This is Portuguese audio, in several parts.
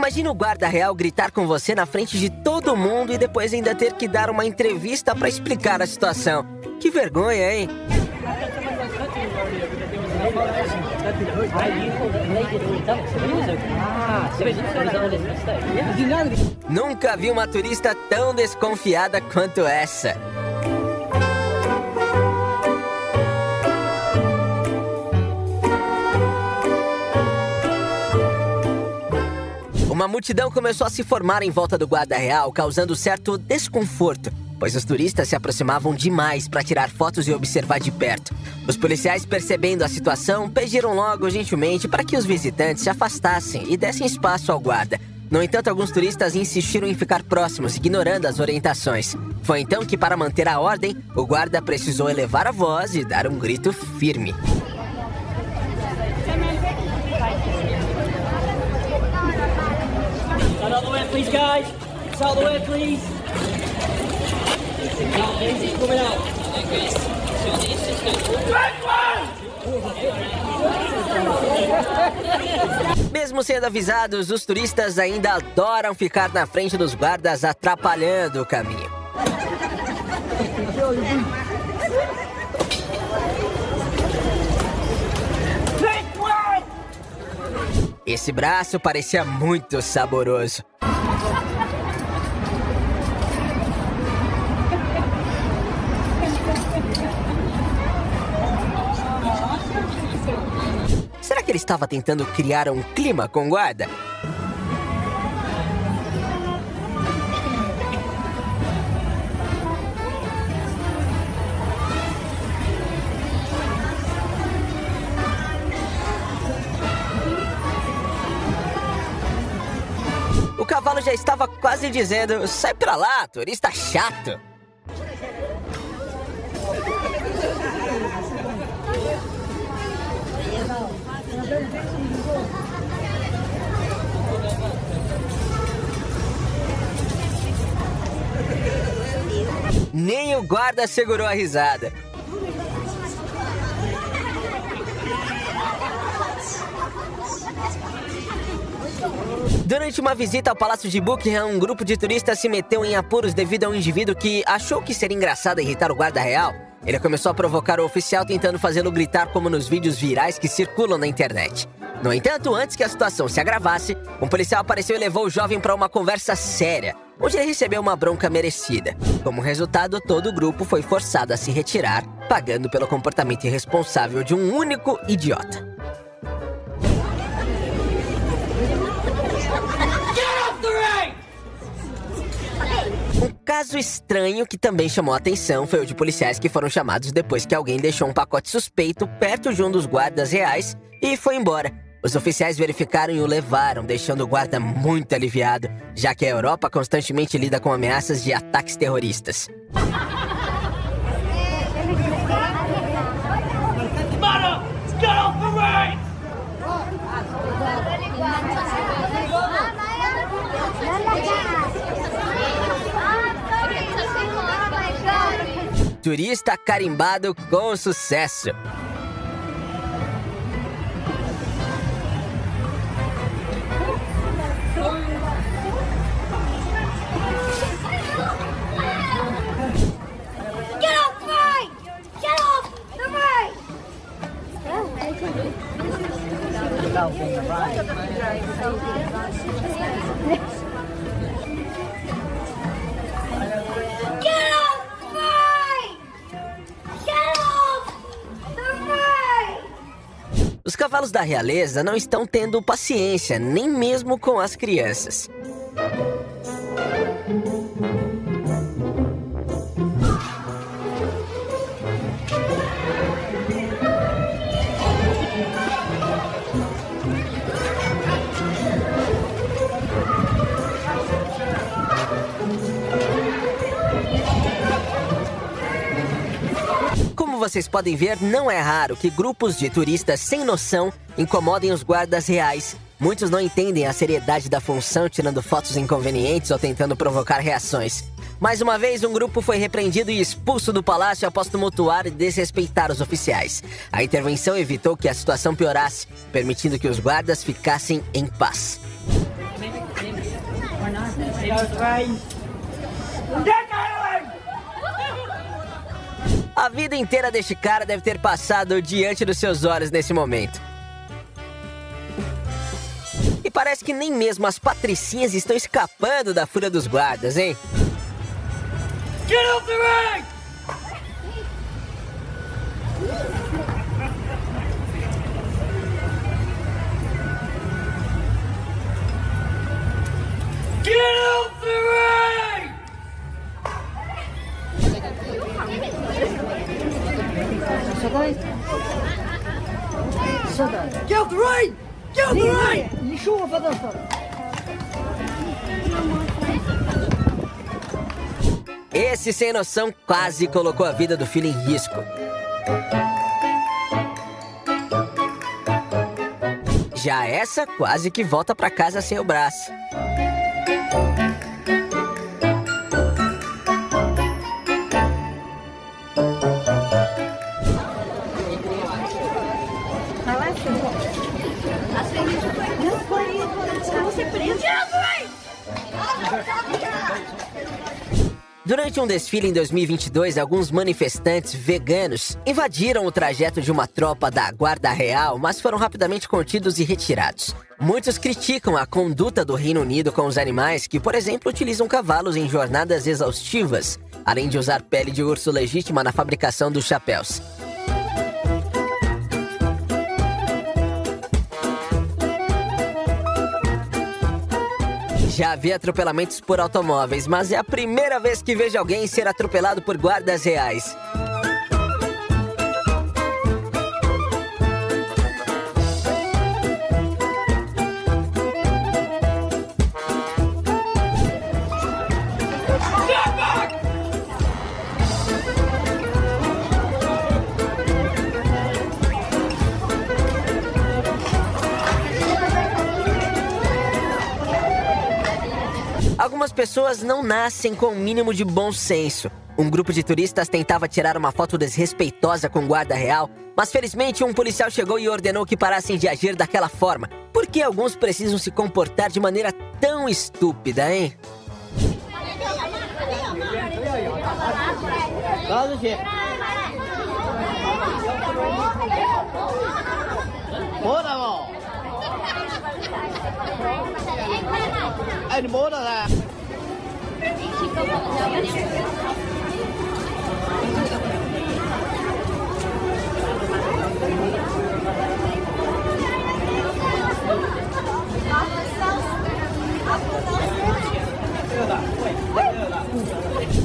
Imagina o guarda real gritar com você na frente de todo mundo e depois ainda ter que dar uma entrevista pra explicar a situação. Que vergonha, hein? Nunca vi uma turista tão desconfiada quanto essa. Uma multidão começou a se formar em volta do guarda real, causando certo desconforto, pois os turistas se aproximavam demais para tirar fotos e observar de perto. Os policiais, percebendo a situação, pediram logo gentilmente para que os visitantes se afastassem e dessem espaço ao guarda. No entanto, alguns turistas insistiram em ficar próximos, ignorando as orientações. Foi então que, para manter a ordem, o guarda precisou elevar a voz e dar um grito firme. Out of the way, please, guys. It's out of the way, please. Coming out. Mesmo sendo avisados, os turistas ainda adoram ficar na frente dos guardas, atrapalhando o caminho. Esse braço parecia muito saboroso. Será que ele estava tentando criar um clima com o guarda? O cavalo já estava quase dizendo: sai pra lá, turista chato. Nem o guarda segurou a risada. Durante uma visita ao Palácio de Buckingham, um grupo de turistas se meteu em apuros devido a um indivíduo que achou que seria engraçado irritar o guarda real. Ele começou a provocar o oficial, tentando fazê-lo gritar como nos vídeos virais que circulam na internet. No entanto, antes que a situação se agravasse, um policial apareceu e levou o jovem para uma conversa séria, onde ele recebeu uma bronca merecida. Como resultado, todo o grupo foi forçado a se retirar, pagando pelo comportamento irresponsável de um único idiota. Um caso estranho que também chamou a atenção foi o de policiais que foram chamados depois que alguém deixou um pacote suspeito perto de um dos guardas reais e foi embora. Os oficiais verificaram e o levaram, deixando o guarda muito aliviado, já que a Europa constantemente lida com ameaças de ataques terroristas. Turista carimbado com sucesso. Get off right! Get off the right! Get off right! Get off the right! Os cavalos da realeza não estão tendo paciência, nem mesmo com as crianças. Como vocês podem ver, não é raro que grupos de turistas sem noção incomodem os guardas reais. Muitos não entendem a seriedade da função, tirando fotos inconvenientes ou tentando provocar reações. Mais uma vez, um grupo foi repreendido e expulso do palácio após tumultuar e desrespeitar os oficiais. A intervenção evitou que a situação piorasse, permitindo que os guardas ficassem em paz. A vida inteira deste cara deve ter passado diante dos seus olhos nesse momento. E parece que nem mesmo as patricinhas estão escapando da fúria dos guardas, hein? Get off the ring! Get off the ring! Get off the ring! Get off the ring! Esse sem noção quase colocou a vida do filho em risco. Já essa quase que volta pra casa sem o braço. Durante um desfile em 2022, alguns manifestantes veganos invadiram o trajeto de uma tropa da Guarda Real, mas foram rapidamente contidos e retirados. Muitos criticam a conduta do Reino Unido com os animais que, por exemplo, utilizam cavalos em jornadas exaustivas, além de usar pele de urso legítima na fabricação dos chapéus. Já vi atropelamentos por automóveis, mas é a primeira vez que vejo alguém ser atropelado por guardas reais. Algumas pessoas não nascem com o mínimo de bom senso. Um grupo de turistas tentava tirar uma foto desrespeitosa com o guarda real, mas felizmente um policial chegou e ordenou que parassem de agir daquela forma. Por que alguns precisam se comportar de maneira tão estúpida, hein?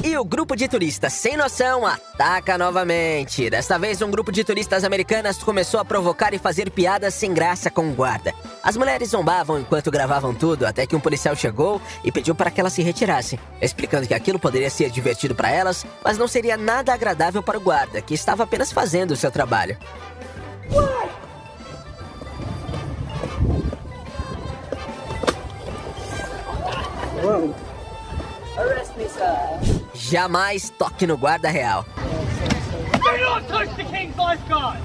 E o grupo de turistas sem noção ataca novamente. Desta vez, um grupo de turistas americanas começou a provocar e fazer piadas sem graça com o guarda. As mulheres zombavam enquanto gravavam tudo, até que um policial chegou e pediu para que elas se retirassem, explicando que aquilo poderia ser divertido para elas, mas não seria nada agradável para o guarda, que estava apenas fazendo o seu trabalho. Jamais toque no guarda real. Do not touch the King's lifeguard!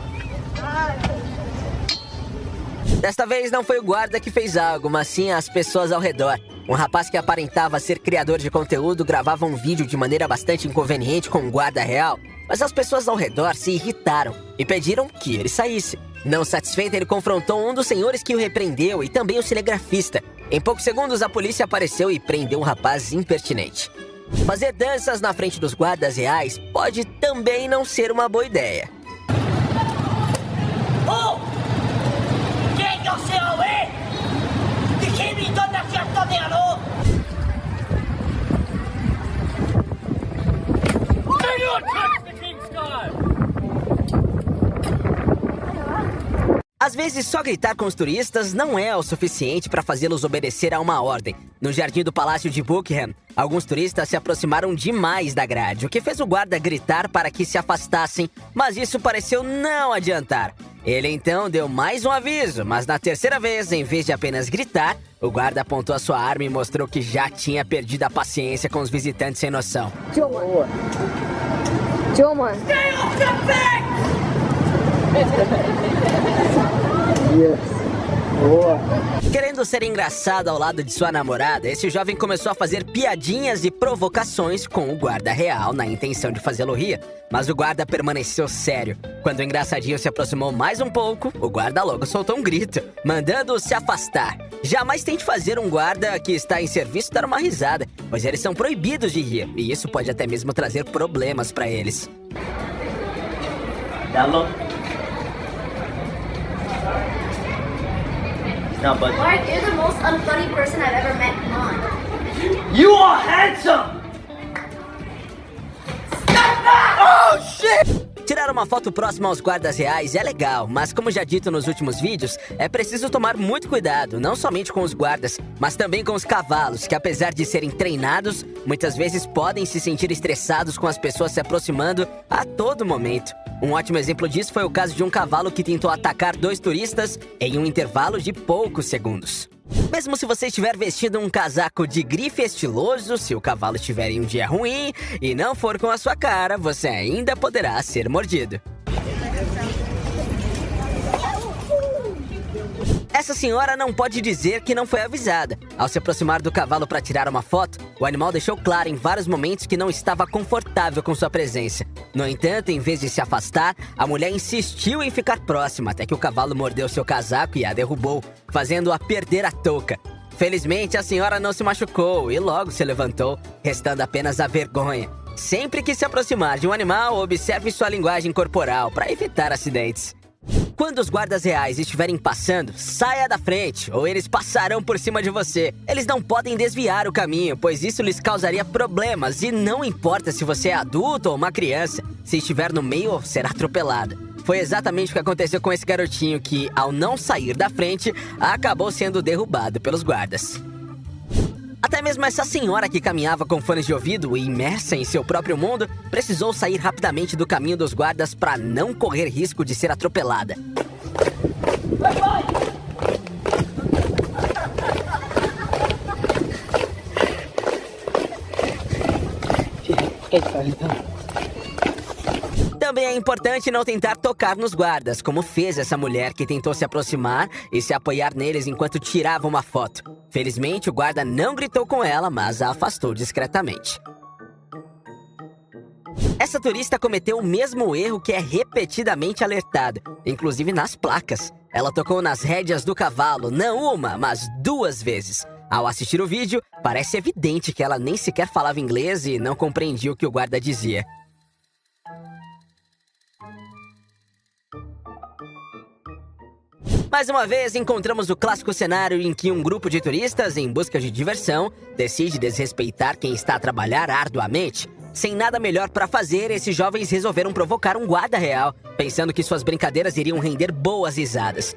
Desta vez não foi o guarda que fez algo, mas sim as pessoas ao redor. Um rapaz que aparentava ser criador de conteúdo gravava um vídeo de maneira bastante inconveniente com o guarda real, mas as pessoas ao redor se irritaram e pediram que ele saísse. Não satisfeito, ele confrontou um dos senhores que o repreendeu e também o cinegrafista. Em poucos segundos, a polícia apareceu e prendeu um rapaz impertinente. Fazer danças na frente dos guardas reais pode também não ser uma boa ideia. Oh! Quem não se ouve? De quem me dá na fiesta de alô? Do not touch the King's guard! Às vezes, só gritar com os turistas não é o suficiente para fazê-los obedecer a uma ordem. No jardim do Palácio de Buckingham, alguns turistas se aproximaram demais da grade, o que fez o guarda gritar para que se afastassem, mas isso pareceu não adiantar. Ele então deu mais um aviso, mas na terceira vez, em vez de apenas gritar, o guarda apontou a sua arma e mostrou que já tinha perdido a paciência com os visitantes sem noção. Stay off the back! Yes. Boa. Querendo ser engraçado ao lado de sua namorada, esse jovem começou a fazer piadinhas e provocações com o guarda real na intenção de fazê-lo rir. Mas o guarda permaneceu sério. Quando o engraçadinho se aproximou mais um pouco, o guarda logo soltou um grito, mandando-o se afastar. Jamais tente fazer um guarda que está em serviço dar uma risada, pois eles são proibidos de rir, e isso pode até mesmo trazer problemas para eles. Hello. No, but Mark, you're the most unfunny person I've ever met. Come on. you are handsome. Tirar uma foto próxima aos guardas reais é legal, mas como já dito nos últimos vídeos, é preciso tomar muito cuidado, não somente com os guardas, mas também com os cavalos, que apesar de serem treinados, muitas vezes podem se sentir estressados com as pessoas se aproximando a todo momento. Um ótimo exemplo disso foi o caso de um cavalo que tentou atacar 2 turistas em um intervalo de poucos segundos. Mesmo se você estiver vestindo um casaco de grife estiloso, se o cavalo estiver em um dia ruim e não for com a sua cara, você ainda poderá ser mordido. Essa senhora não pode dizer que não foi avisada. Ao se aproximar do cavalo para tirar uma foto, o animal deixou claro em vários momentos que não estava confortável com sua presença. No entanto, em vez de se afastar, a mulher insistiu em ficar próxima, até que o cavalo mordeu seu casaco e a derrubou, fazendo-a perder a touca. Felizmente, a senhora não se machucou e logo se levantou, restando apenas a vergonha. Sempre que se aproximar de um animal, observe sua linguagem corporal para evitar acidentes. Quando os guardas reais estiverem passando, saia da frente, ou eles passarão por cima de você. Eles não podem desviar o caminho, pois isso lhes causaria problemas, e não importa se você é adulto ou uma criança, se estiver no meio, será atropelada. Foi exatamente o que aconteceu com esse garotinho que, ao não sair da frente, acabou sendo derrubado pelos guardas. Até mesmo essa senhora que caminhava com fones de ouvido e imersa em seu próprio mundo, precisou sair rapidamente do caminho dos guardas para não correr risco de ser atropelada. Também é importante não tentar tocar nos guardas, como fez essa mulher que tentou se aproximar e se apoiar neles enquanto tirava uma foto. Felizmente, o guarda não gritou com ela, mas a afastou discretamente. Essa turista cometeu o mesmo erro que é repetidamente alertado, inclusive nas placas. Ela tocou nas rédeas do cavalo, não uma, mas 2 vezes. Ao assistir o vídeo, parece evidente que ela nem sequer falava inglês e não compreendia o que o guarda dizia. Mais uma vez, encontramos o clássico cenário em que um grupo de turistas, em busca de diversão, decide desrespeitar quem está a trabalhar arduamente. Sem nada melhor para fazer, esses jovens resolveram provocar um guarda real, pensando que suas brincadeiras iriam render boas risadas.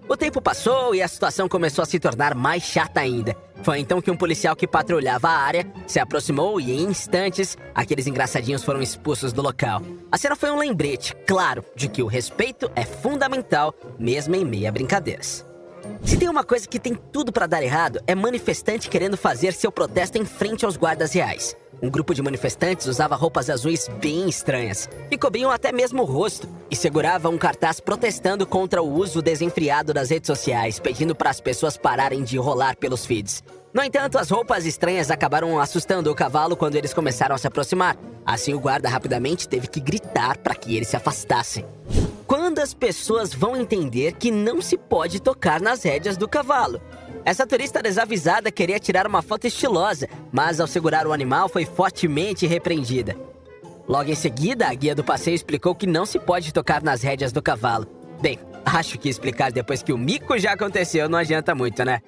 O tempo passou e a situação começou a se tornar mais chata ainda. Foi então que um policial que patrulhava a área se aproximou e, em instantes, aqueles engraçadinhos foram expulsos do local. A cena foi um lembrete, claro, de que o respeito é fundamental, mesmo em meio a brincadeiras. Se tem uma coisa que tem tudo para dar errado, é manifestante querendo fazer seu protesto em frente aos guardas reais. Um grupo de manifestantes usava roupas azuis bem estranhas, que cobriam até mesmo o rosto, e segurava um cartaz protestando contra o uso desenfreado das redes sociais, pedindo para as pessoas pararem de rolar pelos feeds. No entanto, as roupas estranhas acabaram assustando o cavalo quando eles começaram a se aproximar. Assim, o guarda rapidamente teve que gritar para que eles se afastassem. Quando as pessoas vão entender que não se pode tocar nas rédeas do cavalo? Essa turista desavisada queria tirar uma foto estilosa, mas ao segurar o animal foi fortemente repreendida. Logo em seguida, a guia do passeio explicou que não se pode tocar nas rédeas do cavalo. Bem, acho que explicar depois que o mico já aconteceu não adianta muito, né?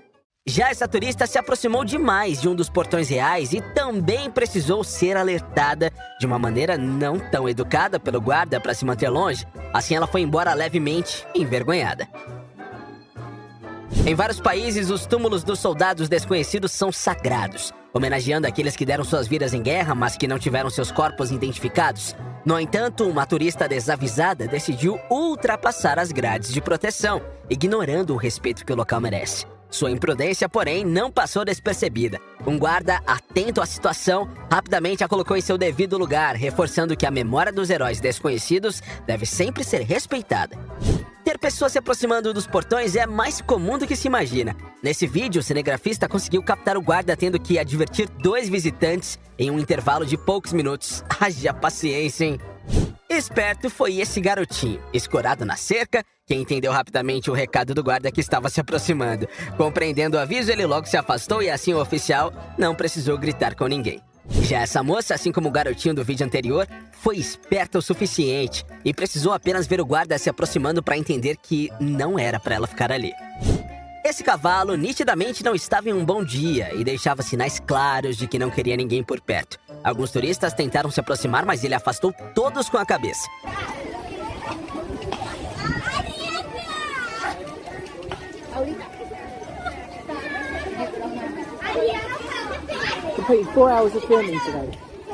Já essa turista se aproximou demais de um dos portões reais e também precisou ser alertada de uma maneira não tão educada pelo guarda para se manter longe. Assim ela foi embora levemente envergonhada. Em vários países, os túmulos dos soldados desconhecidos são sagrados, homenageando aqueles que deram suas vidas em guerra, mas que não tiveram seus corpos identificados. No entanto, uma turista desavisada decidiu ultrapassar as grades de proteção, ignorando o respeito que o local merece. Sua imprudência, porém, não passou despercebida. Um guarda, atento à situação, rapidamente a colocou em seu devido lugar, reforçando que a memória dos heróis desconhecidos deve sempre ser respeitada. Ter pessoas se aproximando dos portões é mais comum do que se imagina. Nesse vídeo, o cinegrafista conseguiu captar o guarda tendo que advertir 2 visitantes em um intervalo de poucos minutos. Haja paciência, hein? Esperto foi esse garotinho, escorado na cerca, que entendeu rapidamente o recado do guarda que estava se aproximando. Compreendendo o aviso, ele logo se afastou e assim o oficial não precisou gritar com ninguém. Já essa moça, assim como o garotinho do vídeo anterior, foi esperta o suficiente e precisou apenas ver o guarda se aproximando para entender que não era para ela ficar ali. Esse cavalo nitidamente não estava em um bom dia e deixava sinais claros de que não queria ninguém por perto. Alguns turistas tentaram se aproximar, mas ele afastou todos com a cabeça.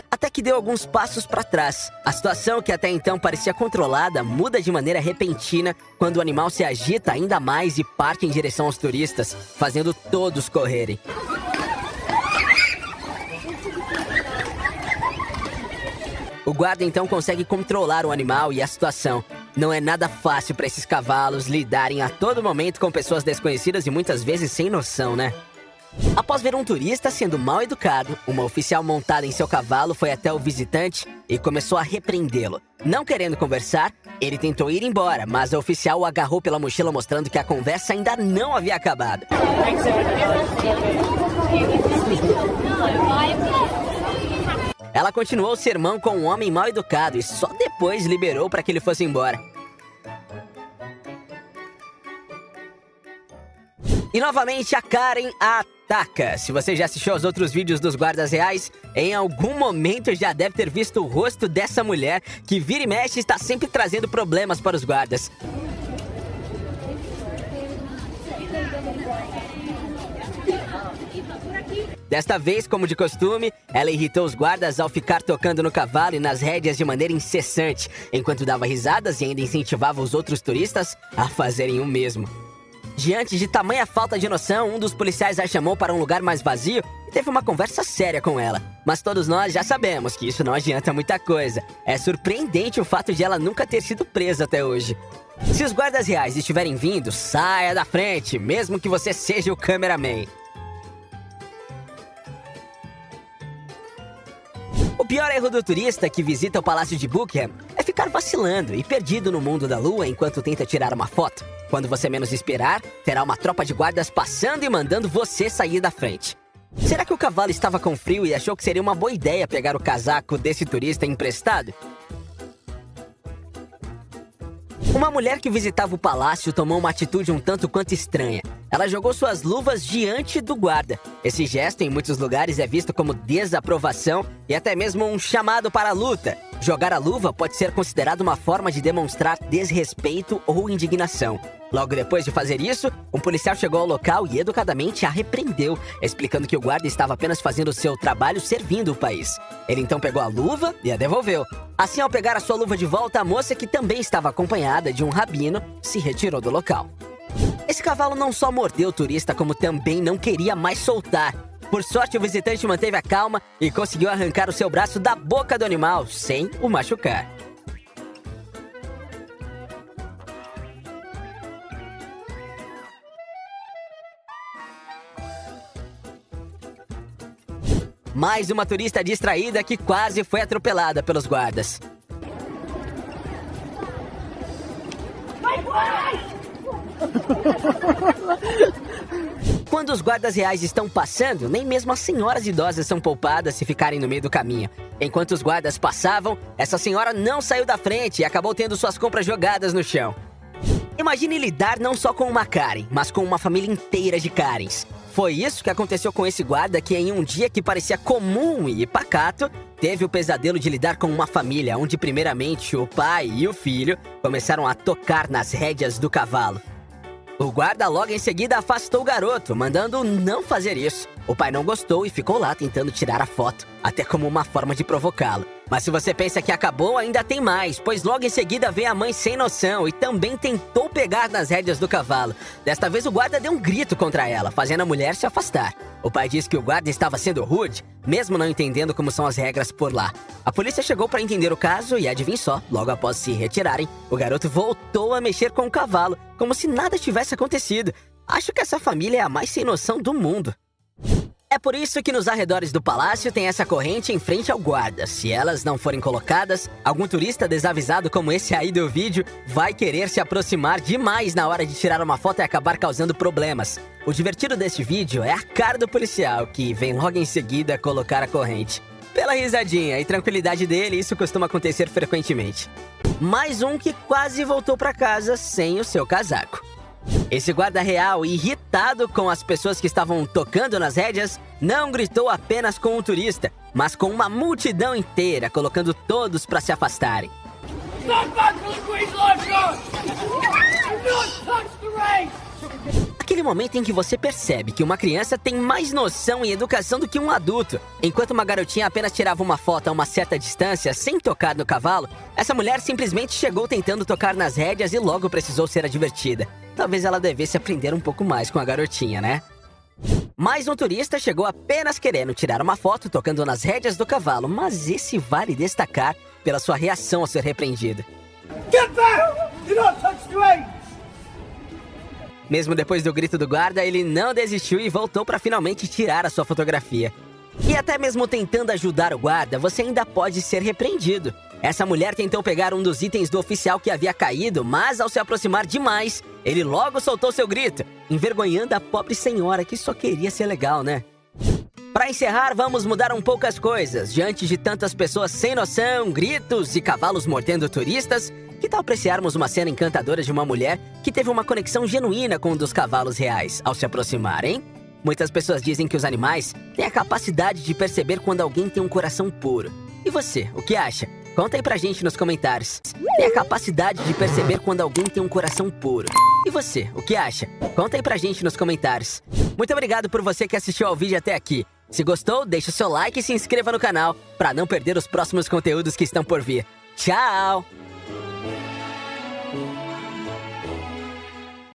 Até que deu alguns passos para trás. A situação, que até então parecia controlada, muda de maneira repentina quando o animal se agita ainda mais e parte em direção aos turistas, fazendo todos correrem. O guarda então consegue controlar o animal e a situação. Não é nada fácil para esses cavalos lidarem a todo momento com pessoas desconhecidas e muitas vezes sem noção, né? Após ver um turista sendo mal educado, uma oficial montada em seu cavalo foi até o visitante e começou a repreendê-lo. Não querendo conversar, ele tentou ir embora, mas a oficial o agarrou pela mochila mostrando que a conversa ainda não havia acabado. Ela continuou o sermão com um homem mal educado e só depois liberou para que ele fosse embora. E novamente a Karen ataca. Se você já assistiu aos outros vídeos dos guardas reais, em algum momento já deve ter visto o rosto dessa mulher que vira e mexe e está sempre trazendo problemas para os guardas. Desta vez, como de costume, ela irritou os guardas ao ficar tocando no cavalo e nas rédeas de maneira incessante, enquanto dava risadas e ainda incentivava os outros turistas a fazerem o mesmo. Diante de tamanha falta de noção, um dos policiais a chamou para um lugar mais vazio e teve uma conversa séria com ela. Mas todos nós já sabemos que isso não adianta muita coisa. É surpreendente o fato de ela nunca ter sido presa até hoje. Se os guardas reais estiverem vindo, saia da frente, mesmo que você seja o cameraman. O pior erro do turista que visita o Palácio de Buckingham é ficar vacilando e perdido no mundo da lua enquanto tenta tirar uma foto. Quando você menos esperar, terá uma tropa de guardas passando e mandando você sair da frente. Será que o cavalo estava com frio e achou que seria uma boa ideia pegar o casaco desse turista emprestado? Uma mulher que visitava o palácio tomou uma atitude um tanto quanto estranha. Ela jogou suas luvas diante do guarda. Esse gesto, em muitos lugares, é visto como desaprovação e até mesmo um chamado para a luta. Jogar a luva pode ser considerado uma forma de demonstrar desrespeito ou indignação. Logo depois de fazer isso, um policial chegou ao local e educadamente a repreendeu, explicando que o guarda estava apenas fazendo seu trabalho servindo o país. Ele então pegou a luva e a devolveu. Assim, ao pegar a sua luva de volta, a moça, que também estava acompanhada de um rabino, se retirou do local. Esse cavalo não só mordeu o turista, como também não queria mais soltar. Por sorte, o visitante manteve a calma e conseguiu arrancar o seu braço da boca do animal, sem o machucar. Mais uma turista distraída que quase foi atropelada pelos guardas. Quando os guardas reais estão passando, nem mesmo as senhoras idosas são poupadas se ficarem no meio do caminho. Enquanto os guardas passavam, essa senhora não saiu da frente e acabou tendo suas compras jogadas no chão. Imagine lidar não só com uma Karen, mas com uma família inteira de Karens. Foi isso que aconteceu com esse guarda que, em um dia que parecia comum e pacato, teve o pesadelo de lidar com uma família onde primeiramente o pai e o filho começaram a tocar nas rédeas do cavalo. O guarda logo em seguida afastou o garoto, mandando não fazer isso. O pai não gostou e ficou lá tentando tirar a foto, até como uma forma de provocá-lo. Mas se você pensa que acabou, ainda tem mais, pois logo em seguida veio a mãe sem noção e também tentou pegar nas rédeas do cavalo. Desta vez o guarda deu um grito contra ela, fazendo a mulher se afastar. O pai disse que o guarda estava sendo rude, mesmo não entendendo como são as regras por lá. A polícia chegou para entender o caso e adivinha só, logo após se retirarem, o garoto voltou a mexer com o cavalo, como se nada tivesse acontecido. Acho que essa família é a mais sem noção do mundo. É por isso que nos arredores do palácio tem essa corrente em frente ao guarda. Se elas não forem colocadas, algum turista desavisado como esse aí do vídeo vai querer se aproximar demais na hora de tirar uma foto e acabar causando problemas. O divertido deste vídeo é a cara do policial, que vem logo em seguida colocar a corrente. Pela risadinha e tranquilidade dele, isso costuma acontecer frequentemente. Mais um que quase voltou para casa sem o seu casaco. Esse guarda real, irritado com as pessoas que estavam tocando nas rédeas, não gritou apenas com um turista, mas com uma multidão inteira, colocando todos para se afastarem. Aquele momento em que você percebe que uma criança tem mais noção e educação do que um adulto. Enquanto uma garotinha apenas tirava uma foto a uma certa distância, sem tocar no cavalo, essa mulher simplesmente chegou tentando tocar nas rédeas e logo precisou ser advertida. Talvez ela devesse aprender um pouco mais com a garotinha, né? Mais um turista chegou apenas querendo tirar uma foto tocando nas rédeas do cavalo, mas esse vale destacar pela sua reação ao ser repreendido. Get back! Do not touch the reins! Mesmo depois do grito do guarda, ele não desistiu e voltou para finalmente tirar a sua fotografia. E até mesmo tentando ajudar o guarda, você ainda pode ser repreendido. Essa mulher tentou pegar um dos itens do oficial que havia caído, mas ao se aproximar demais, ele logo soltou seu grito, envergonhando a pobre senhora que só queria ser legal, né? Para encerrar, vamos mudar um pouco as coisas. Diante de tantas pessoas sem noção, gritos e cavalos mordendo turistas, que tal apreciarmos uma cena encantadora de uma mulher que teve uma conexão genuína com um dos cavalos reais ao se aproximar, hein? Muitas pessoas dizem que os animais têm a capacidade de perceber quando alguém tem um coração puro. E você, o que acha? Conta aí pra gente nos comentários. Tem a capacidade de perceber quando alguém tem um coração puro. E você, o que acha? Conta aí pra gente nos comentários. Muito obrigado por você que assistiu ao vídeo até aqui. Se gostou, deixa o seu like e se inscreva no canal para não perder os próximos conteúdos que estão por vir. Tchau!